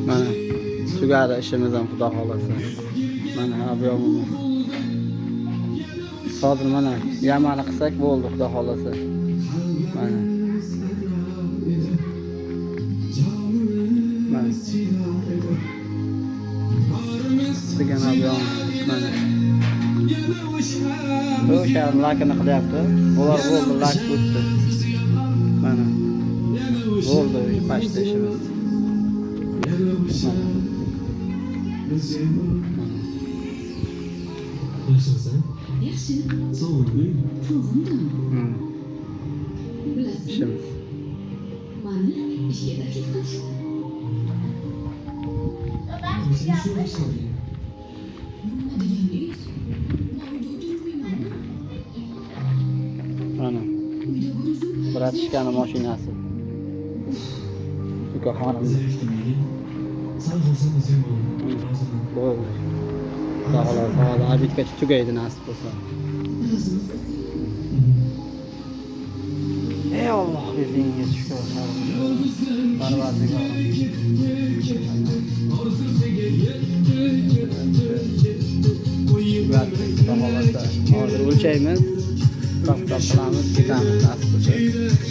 Mana tugadi ishimiz ham xudo xolasa. Mana ob'yomimiz. Hozir mana yamani qilsak bo'ldi xudo xolasa. Mana. Mana. Degan ob'yomimiz mana. O'sha lakini qilyapti. Bular bo'ldi, lak o'tdi. Mana. Bo'ldi pashta ishimiz. Yaxshisan? Yaxshi. Sog'liqli. To'g'rimi? İşimiz. Mani ishga taklif qilishdi. Sen shu ishni. Nima deganingiz? Mana. Bratishkani mashinasi. Ukaxonimiz. Sal xursand bo'lsam Bo'ldi. Xudo xolasa, hozir abitgacha tugaydi nasib bo'lsa. Ey Alloh, o'zingga shukr. Parvardigorim. Xudo xolasa, hozir o'lchaymiz, hisob qilamiz, ketamiz nasib bo'lsa.